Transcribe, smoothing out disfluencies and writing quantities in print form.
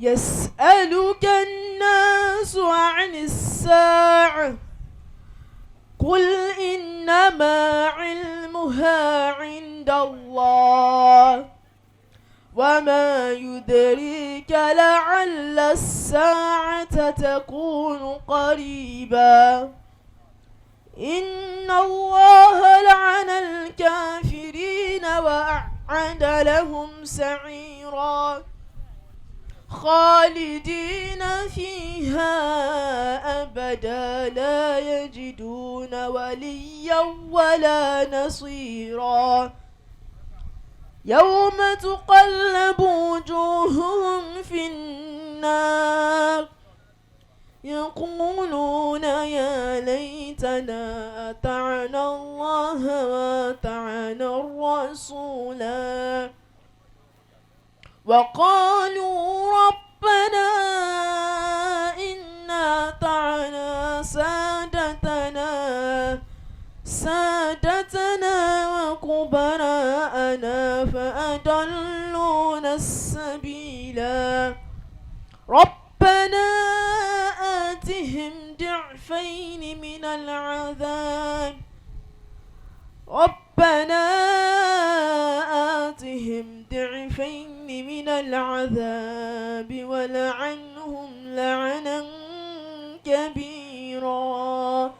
يسألك الناس عن الساعة قل إنما علمها عند الله وما يدريك لعل الساعة تكون قريبا إن الله لعن الكافرين وأعد لهم سعيرا خالدين فيها أبدا لا يجدون وليا ولا نصيرا يوم تقلب وجوههم في النار يقولون يا ليتنا أطعنا الله وأطعنا الرسولا وقالوا ربنا إنا أطعنا سادتنا وكبراءنا فأضلونا السبيلا ربنا آتهم ضعفين من العذاب ربنا آتهم ضعفين من العذاب ولعنهم لعنا كبيرا.